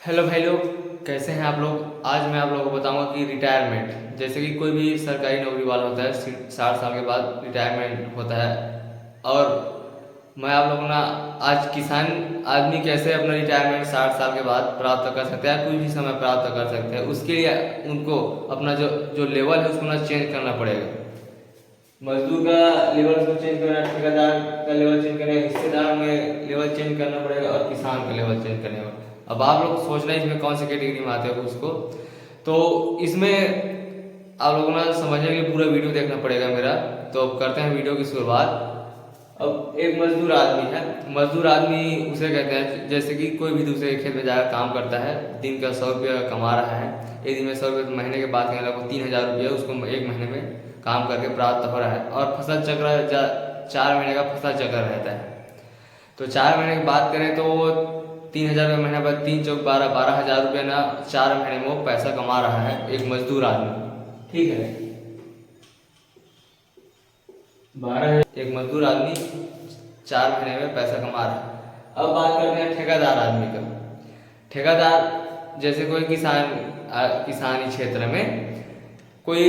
Hello भाई लोग, कैसे हैं आप लोग। आज मैं आप लोगों को बताऊंगा कि रिटायरमेंट, जैसे कि कोई भी सरकारी नौकरी वाला होता है 60 साल के बाद रिटायरमेंट होता है। और मैं आप लोगों ना आज किसान आदमी कैसे अपना रिटायरमेंट 60 साल के बाद प्राप्त कर सकते हैं, कोई भी समय प्राप्त कर सकते हैं। उसके लिए उनको अपना जो जो लेवल है उसको ना चेंज करना पड़ेगा। मजदूर का लेवल को चेंज करना, ठेकेदार का लेवल चेंज करना, हिस्सेदार में लेवल चेंज करना पड़ेगा और किसान का लेवल चेंज करने में। अब आप लोग सोच रहे हैं इसमें कौन सी कैटेगरी में आते हो उसको, तो इसमें आप लोगों को ना समझने के लिए पूरा वीडियो देखना पड़ेगा मेरा। तो अब करते हैं वीडियो की शुरुआत। अब एक मजदूर आदमी है। मजदूर आदमी उसे कहते हैं जैसे कि कोई भी दूसरे खेत में जाकर काम करता है, दिन का 100 रुपया कमा रहा है। एक दिन में 100 रुपये, महीने के बाद लगभग 3000 रुपया उसको एक महीने में काम करके प्राप्त हो रहा है। और फसल चक्र 4 महीने का फसल चक्र रहता है। तो 4 महीने की बात करें तो वो 3000 रुपये महीने पर 3 चौक 12, 12 हजार रुपये ना 4 महीने में वो पैसा कमा रहा है एक मजदूर आदमी। ठीक है, एक मजदूर आदमी 4 महीने में पैसा कमा रहा है। अब बात करते हैं ठेकेदार आदमी का। ठेकेदार जैसे कोई किसानी क्षेत्र में कोई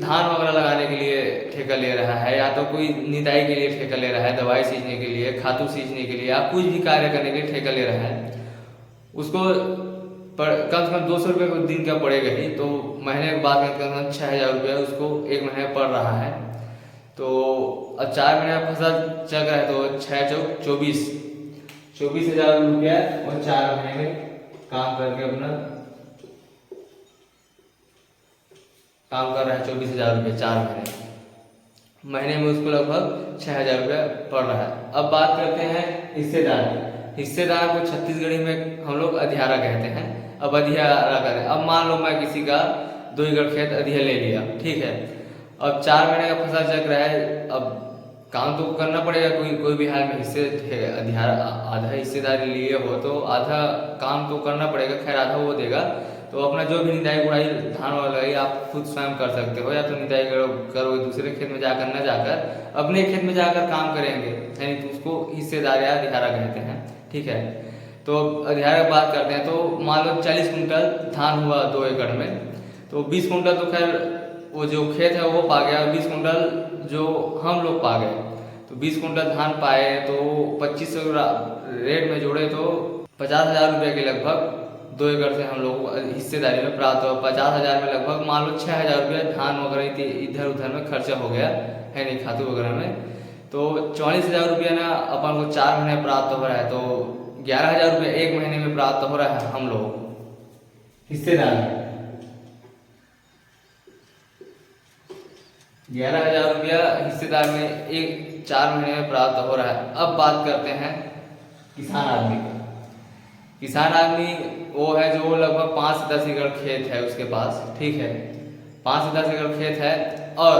धान वगैरह लगाने के लिए ठेका ले रहा है, या तो कोई निदाई के लिए ठेका ले रहा है, दवाई सींचने के लिए, खातू सींचने के लिए, या कुछ भी कार्य करने के लिए ठेका ले रहा है। उसको कम से कम 200 रुपये को दिन का पड़ेगा ही। तो महीने के बाद कम से कम 6000 रुपया उसको एक महीने में पड़ रहा है। तो अब 4 महीने का फसल चल रहा है तो 6 चौक 24, 24 हजार रुपया और 4 महीने में काम करके अपना काम कर रहा है। 24 हजार रुपये 4 महीने में उसको लगभग 6000 रुपया पड़ रहा है। अब बात करते हैं हिस्सेदार की। हिस्सेदार को छत्तीसगढ़ी में हम लोग अधियारा कहते हैं। अब अधियारा करें, अब मान लो मैं किसी का 2 एकड़ खेत अधिया ले लिया, ठीक है। अब 4 महीने का फसल चक्र है। अब काम तो करना पड़ेगा कोई भी हाल में। अधियारा आधा हिस्सेदारी लिए हो तो आधा काम तो करना पड़ेगा, खैर आधा वो देगा। तो अपना जो भी निदाई गुड़ाई धान वाला लगाई आप खुद स्वयं कर सकते हो, या तो निदाई करोगे दूसरे खेत में जाकर, न जाकर अपने खेत में जाकर काम करेंगे, यानी तो उसको हिस्सेदार या अधियारा कहते हैं। ठीक है, तो अधियारा की बात करते हैं। तो मान लो 40 कुंटल धान हुआ 2 एकड़ में, तो 20 कुंटल तो खैर वो जो खेत है वो पा गया, और 20 कुंटल जो हम लोग पा गए। तो 20 कुंटल धान पाए तो 2500 रेट में जोड़े तो 50 हजार रुपये के लगभग 2 एकड़ से हम लोग हिस्सेदारी में प्राप्त हुआ। 50 हजार में लगभग मान लो 6000 रुपया धान वगैरह इधर उधर में खर्चा हो गया है, नहीं खातू वगैरह में। तो 44 हजार रुपया ना अपन को 4 महीने प्राप्त हो रहा है। तो 11 हजार रुपया एक महीने में प्राप्त हो रहा है हम लोग हिस्सेदार में। 11 हजार रुपया हिस्सेदार में एक 4 महीने में प्राप्त हो रहा है। अब बात करते हैं किसान आदमी का। किसान आदमी वो है जो लगभग 5 से 10 एकड़ खेत है उसके पास, ठीक है। 5 से 10 एकड़ खेत है, और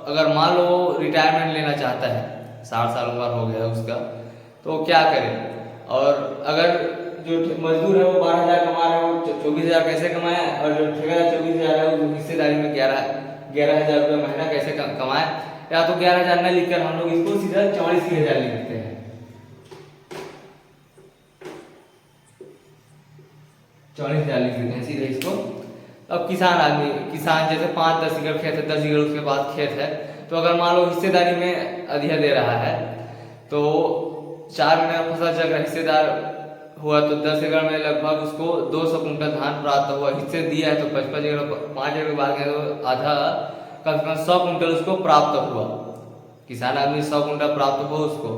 अगर मान लो वो रिटायरमेंट लेना चाहता है, 60 साल उम्र हो गया उसका, तो क्या करे। और अगर जो मजदूर है वो 12 हजार कमा रहा है, वो 24 हजार कैसे कमाए, और जो ठेकेदार 24 हजार है वो हिस्सेदारी में 11 हजार रुपये महीना कैसे कमाए। या तो 11 हजार न लिखकर हम लोग इसको सीधा 44 हजार लिखते हैं। 44 हजार लिख देते हैं सीधे इसको। अब किसान आदमी, किसान जैसे 5-10 एकड़ खेत है, 10 एकड़ उसके पास खेत है, तो अगर मान लो हिस्सेदारी में अधिया दे रहा है, तो 4 महीने का फसल चक्र हिस्सेदार हुआ तो 10 एकड़ में लगभग उसको 200 कुंटल धान प्राप्त हुआ। हिस्से दिया है तो 55 एकड़, 5 एकड़ बाद तो आधा कम से कम 100 कुंटल उसको प्राप्त हुआ। किसान आदमी 100 कुंटल प्राप्त हुआ उसको।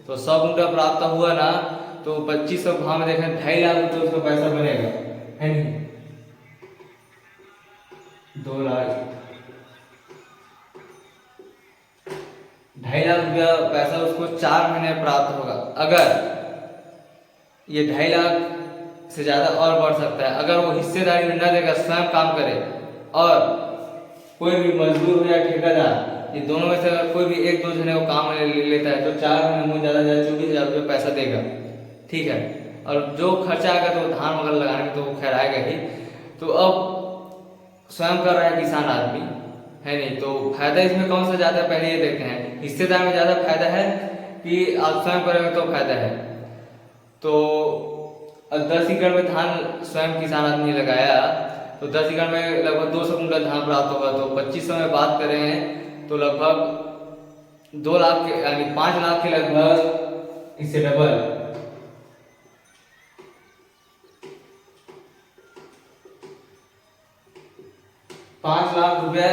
तो 100 कुंटल प्राप्त हुआ ना, तो 2500 भाव में देखें 2.5 लाख रुपये उसको पैसा बनेगा, है नहीं। 2 लाख 2.5 लाख रुपया पैसा उसको 4 महीने में प्राप्त होगा। अगर ये 2.5 लाख से ज्यादा और बढ़ सकता है अगर वो हिस्सेदारी में न देकर स्वयं काम करे, और कोई भी मजदूर हो या ठेकेदार, ये दोनों में से अगर कोई भी एक दो जने को काम ले लेता है, तो 4 महीने में ज्यादा 24 हजार रुपये पैसा देगा, ठीक है। और जो खर्चा आएगा तो धान वगैरह लगाने में तो वो खैर आएगा ही। तो अब स्वयं कर रहा है किसान आदमी, है नहीं। तो फायदा इसमें कौन सा ज्यादा, पहले ये देखते हैं हिस्सेदार में ज्यादा फायदा है कि आप स्वयं करेंगे तो फायदा है। तो अब 10 एकड़ में धान स्वयं किसान आदमी ने लगाया तो 10 एकड़ में लगभग 200 कुंटल धान प्राप्त होगा। तो 2500 में बात कर रहे हैं तो लगभग 2 लाख के यानी 5 लाख के लगभग इससे डबल 5 लाख रुपए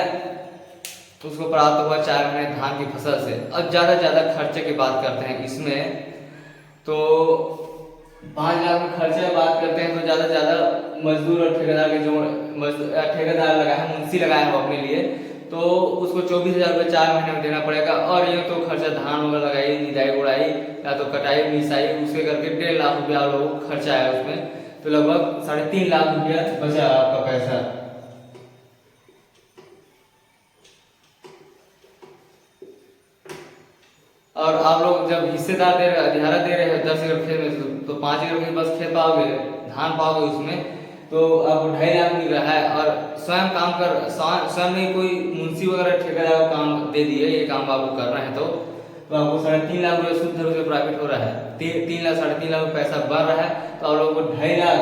तो उसको प्राप्त हुआ 4 महीने धान की फसल से। अब ज़्यादा खर्चे की बात करते हैं इसमें तो 5 लाख में खर्चे की बात करते हैं तो ज़्यादा मजदूर और ठेकेदार के जो ठेकेदार लगाया है, मुंशी लगाया है अपने लिए, तो उसको 24,000 रुपये 4 महीने में देना पड़ेगा। और ये तो खर्चा धान वगैरह लगाई, निदाई उड़ाई या तो कटाई मिसाई उसके करके 1.5 लाख रुपया आप लोगों को खर्चा है उसमें, तो लगभग 3.5 लाख रुपया बचा आपका पैसा। और आप लोग जब हिस्सेदार दे रहे अधिहारा दे रहे हैं 10 एकड़ खेत में तो 5 एकड़ के बस खेत पाओगे, धान पाओगे उसमें, तो आपको 2.5 लाख मिल रहा है। और स्वयं काम कर स्वयं नहीं कोई मुंशी वगैरह ठेकेदार को काम दे दिए, ये काम आपको करना है तो आपको 3.5 लाख रुपये शुद्ध रूप से प्रॉफिट हो रहा है। 3 लाख 3.5 लाख पैसा बढ़ रहा है तो आप लोगों को 2.5 लाख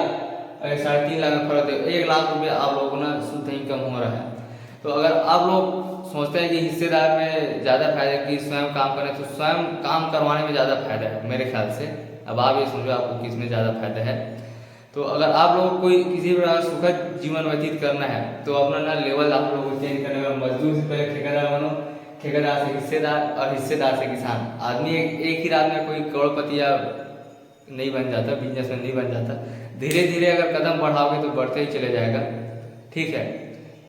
3.5 लाख में फर्क है, 1 लाख रुपये आप लोगों को ना शुद्ध इनकम हो रहा है। तो अगर आप लोग सोचते हैं कि हिस्सेदार में ज़्यादा फायदा कि स्वयं काम करें तो स्वयं काम करवाने में ज़्यादा फायदा है मेरे ख्याल से। अब आप ये समझो आपको किस में ज़्यादा फायदा है। तो अगर आप लोगों को कोई किसी प्रकार सुखद जीवन व्यतीत करना है तो अपना ना लेवल आप लोगों को चेंज करने में, मजदूर से पहले ठेकेदार बनो, ठेकेदार से हिस्सेदार और हिस्सेदार से किसान। आदमी एक ही रात में कोई करोड़पति या नहीं बन जाता, बिजनेसमैन नहीं बन जाता। धीरे धीरे अगर कदम बढ़ाओगे तो बढ़ते ही चले जाएगा। ठीक है।